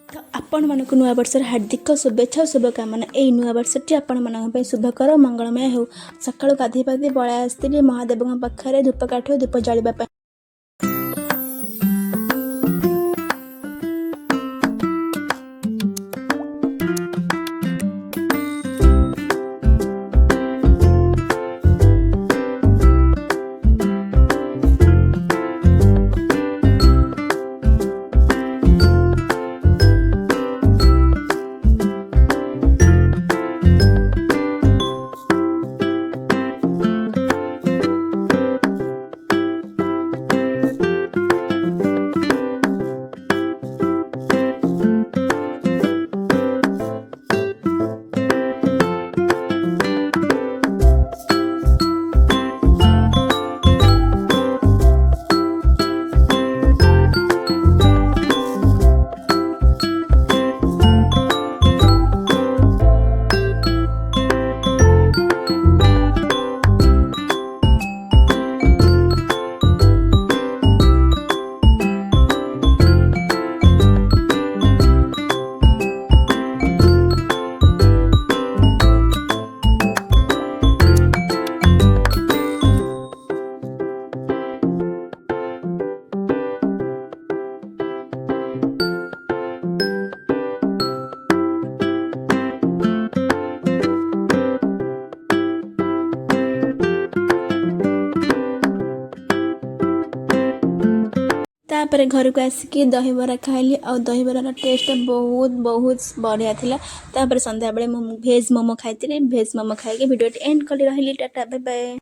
तो आपण मानक नुआ वर्षर हार्दिक शुभेच्छा और शुभकामना। यही नुआ वर्षटी आपण मान शुभकर मंगलमय हो। सकाळु गाधि पाधि पळाई आसती महादेव पाखे धूपकाठ धूप जावा। तापर घर को आसिकी दहीबरा खाइली और दहीबरार टेस्ट बहुत बहुत बढ़िया थिला। तापर संध्या बेले भेज मोमो खाई भेज मोमो खाई वीडियो एंड कर रही। Tata bye bye.